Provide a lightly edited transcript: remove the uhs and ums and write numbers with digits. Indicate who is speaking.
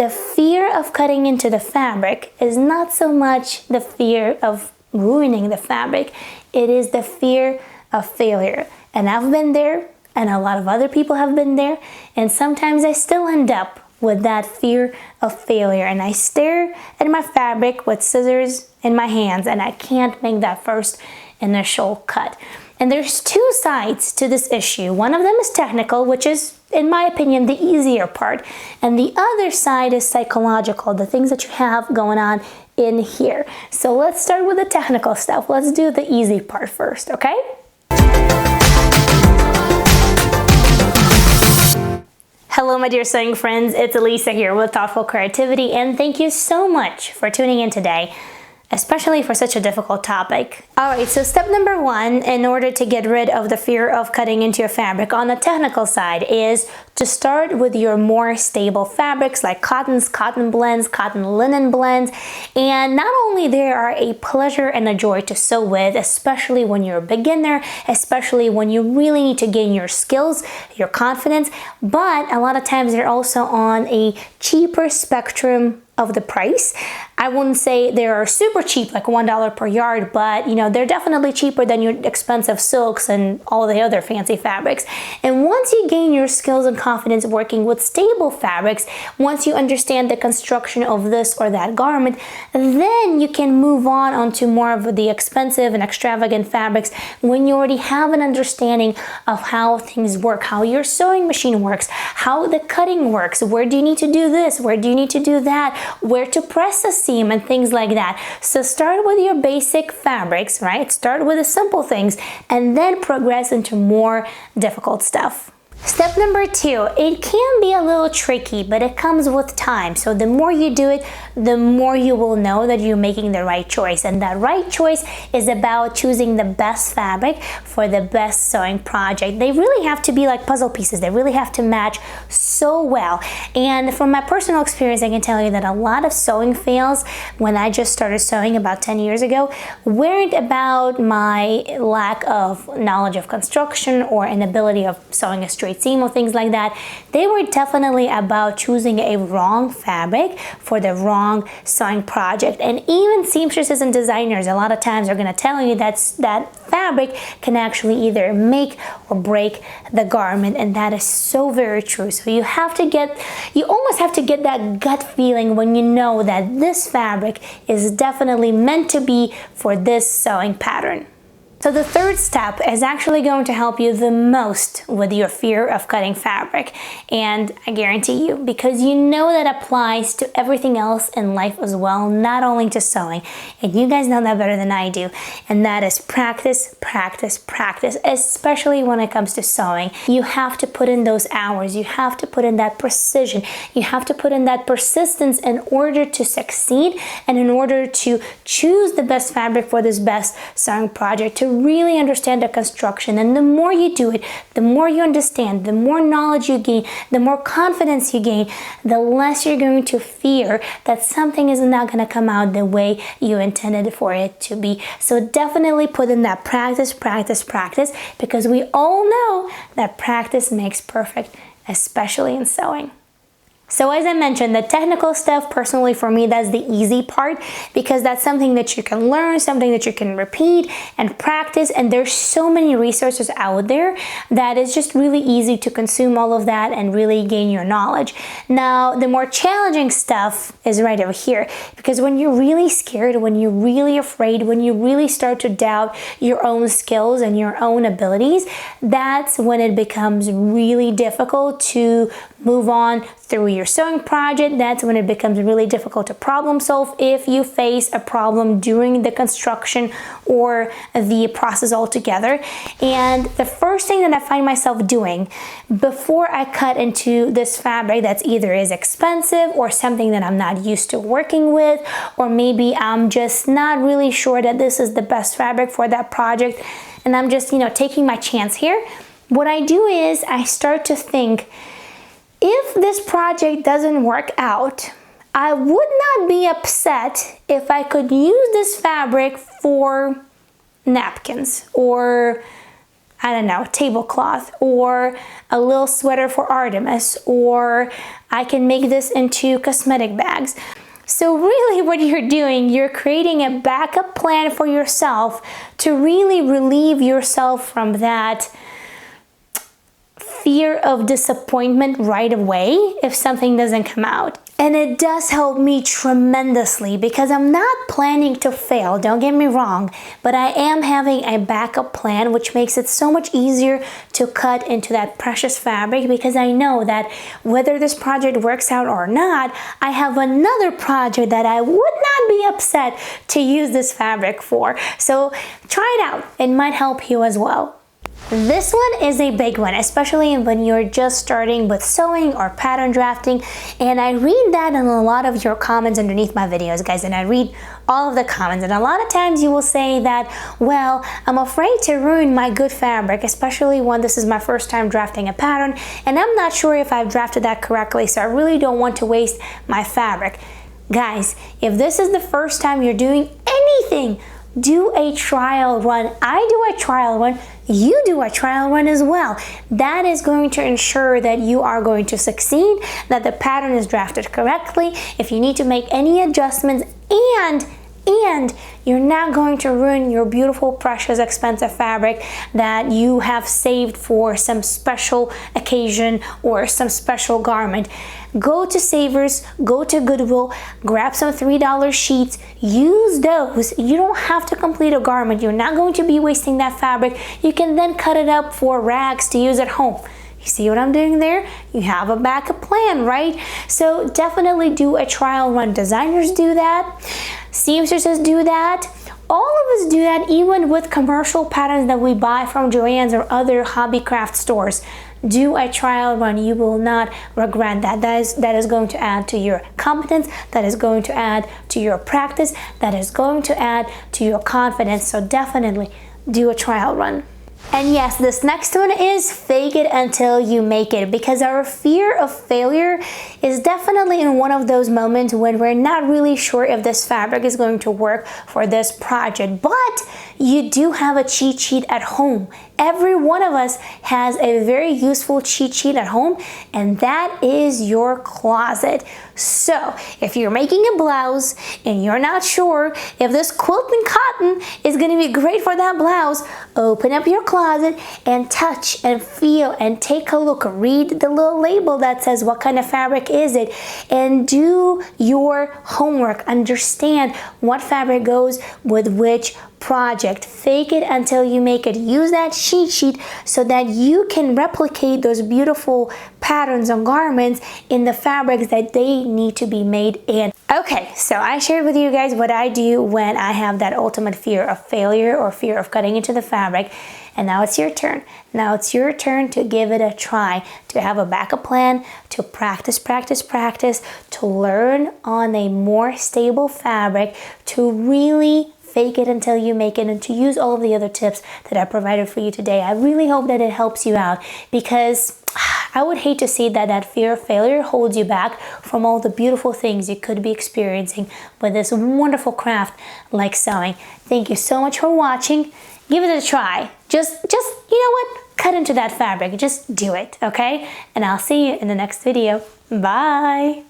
Speaker 1: the fear of cutting into the fabric is not so much the fear of ruining the fabric, it is the fear of failure. And I've been there, and a lot of other people have been there, and sometimes I still end up with that fear of failure, and I stare at my fabric with scissors in my hands and I can't make that first initial cut. And there's two sides to this issue. One of them is technical, which is, in my opinion, the easier part, and the other side is psychological, the things that you have going on in here. So let's start with the technical stuff. Let's do the easy part first, okay? Hello, my dear sewing friends. It's Alisa here with Thoughtful Creativity, and thank you so much for tuning in today, especially for such a difficult topic. Alright, so step number one, in order to get rid of the fear of cutting into your fabric on the technical side, is to start with your more stable fabrics like cottons, cotton blends, cotton linen blends. And not only they are a pleasure and a joy to sew with, especially when you're a beginner, especially when you really need to gain your skills, your confidence, but a lot of times they're also on a cheaper spectrum of the price. I wouldn't say they're super cheap, like $1 per yard, but you know, they're definitely cheaper than your expensive silks and all the other fancy fabrics. And once you gain your skills and confidence working with stable fabrics, once you understand the construction of this or that garment, then you can move on onto more of the expensive and extravagant fabrics when you already have an understanding of how things work, how your sewing machine works, how the cutting works, where do you need to do this, where do you need to do that, where to press a seam and things like that. So start with your basic fabrics, right? Start with the simple things and then progress into more difficult stuff. Step number two, it can be a little tricky, but it comes with time. So the more you do it, the more you will know that you're making the right choice. And that right choice is about choosing the best fabric for the best sewing project. They really have to be like puzzle pieces. They really have to match so well. And from my personal experience, I can tell you that a lot of sewing fails when I just started sewing about 10 years ago weren't about my lack of knowledge of construction or inability of sewing a straight seam or things like that. They were definitely about choosing a wrong fabric for the wrong sewing project. And even seamstresses and designers a lot of times are going to tell you that fabric can actually either make or break the garment, and that is so very true. So you almost have to get that gut feeling when you know that this fabric is definitely meant to be for this sewing pattern. So the third step is actually going to help you the most with your fear of cutting fabric. And I guarantee you, because you know that applies to everything else in life as well, not only to sewing. And you guys know that better than I do. And that is practice, practice, practice, especially when it comes to sewing. You have to put in those hours. You have to put in that precision. You have to put in that persistence in order to succeed and in order to choose the best fabric for this best sewing project, to really understand the construction. And the more you do it, the more you understand, the more knowledge you gain, the more confidence you gain, the less you're going to fear that something is not going to come out the way you intended for it to be. So definitely put in that practice, practice, practice, because we all know that practice makes perfect, especially in sewing. So as I mentioned, the technical stuff, personally for me, that's the easy part, because that's something that you can learn, something that you can repeat and practice, and there's so many resources out there that it's just really easy to consume all of that and really gain your knowledge. Now, the more challenging stuff is right over here, because when you're really scared, when you're really afraid, when you really start to doubt your own skills and your own abilities, that's when it becomes really difficult to move on through your sewing project. That's when it becomes really difficult to problem solve if you face a problem during the construction or the process altogether. And the first thing that I find myself doing before I cut into this fabric that's either is expensive or something that I'm not used to working with, or maybe I'm just not really sure that this is the best fabric for that project and I'm just, taking my chance here, what I do is I start to think, if this project doesn't work out, I would not be upset if I could use this fabric for napkins, or I don't know, tablecloth, or a little sweater for Artemis, or I can make this into cosmetic bags. So really what you're doing, you're creating a backup plan for yourself to really relieve yourself from that fear of disappointment right away if something doesn't come out. And it does help me tremendously because I'm not planning to fail, don't get me wrong, but I am having a backup plan, which makes it so much easier to cut into that precious fabric because I know that whether this project works out or not, I have another project that I would not be upset to use this fabric for. So try it out, it might help you as well. This one is a big one, especially when you're just starting with sewing or pattern drafting, and I read that in a lot of your comments underneath my videos, guys, and I read all of the comments, and a lot of times you will say that, well, I'm afraid to ruin my good fabric, especially when this is my first time drafting a pattern, and I'm not sure if I've drafted that correctly, so I really don't want to waste my fabric. Guys, if this is the first time you're doing anything, do a trial run. I do a trial run. You do a trial run as well. That is going to ensure that you are going to succeed, that the pattern is drafted correctly, if you need to make any adjustments, and you're not going to ruin your beautiful, precious, expensive fabric that you have saved for some special occasion or some special garment. Go to Savers, go to Goodwill, grab some $3 sheets, use those. You don't have to complete a garment. You're not going to be wasting that fabric. You can then cut it up for rags to use at home. You see what I'm doing there? You have a backup plan, right? So definitely do a trial run. Designers do that. Seamstresses do that. All of us do that, even with commercial patterns that we buy from Joann's or other hobby craft stores. Do a trial run. You will not regret that. That is going to add to your competence. That is going to add to your practice. That is going to add to your confidence. So definitely do a trial run. And yes, this next one is fake it until you make it, because our fear of failure is definitely in one of those moments when we're not really sure if this fabric is going to work for this project, but you do have a cheat sheet at home. Every one of us has a very useful cheat sheet at home, and that is your closet. So if you're making a blouse and you're not sure if this quilting cotton is going to be great for that blouse, open up your closet and touch and feel and take a look. Read the little label that says what kind of fabric is it, and do your homework. Understand what fabric goes with which project. Fake it until you make it. Use that cheat sheet so that you can replicate those beautiful patterns on garments in the fabrics that they need to be made in. Okay, so I shared with you guys what I do when I have that ultimate fear of failure or fear of cutting into the fabric, and now it's your turn. Now it's your turn to give it a try, to have a backup plan, to practice, to learn on a more stable fabric, to really fake it until you make it, and to use all of the other tips that I provided for you today. I really hope that it helps you out, because I would hate to see that fear of failure holds you back from all the beautiful things you could be experiencing with this wonderful craft like sewing. Thank you so much for watching. Give it a try. Just you know what? Cut into that fabric. Just do it, okay? And I'll see you in the next video. Bye.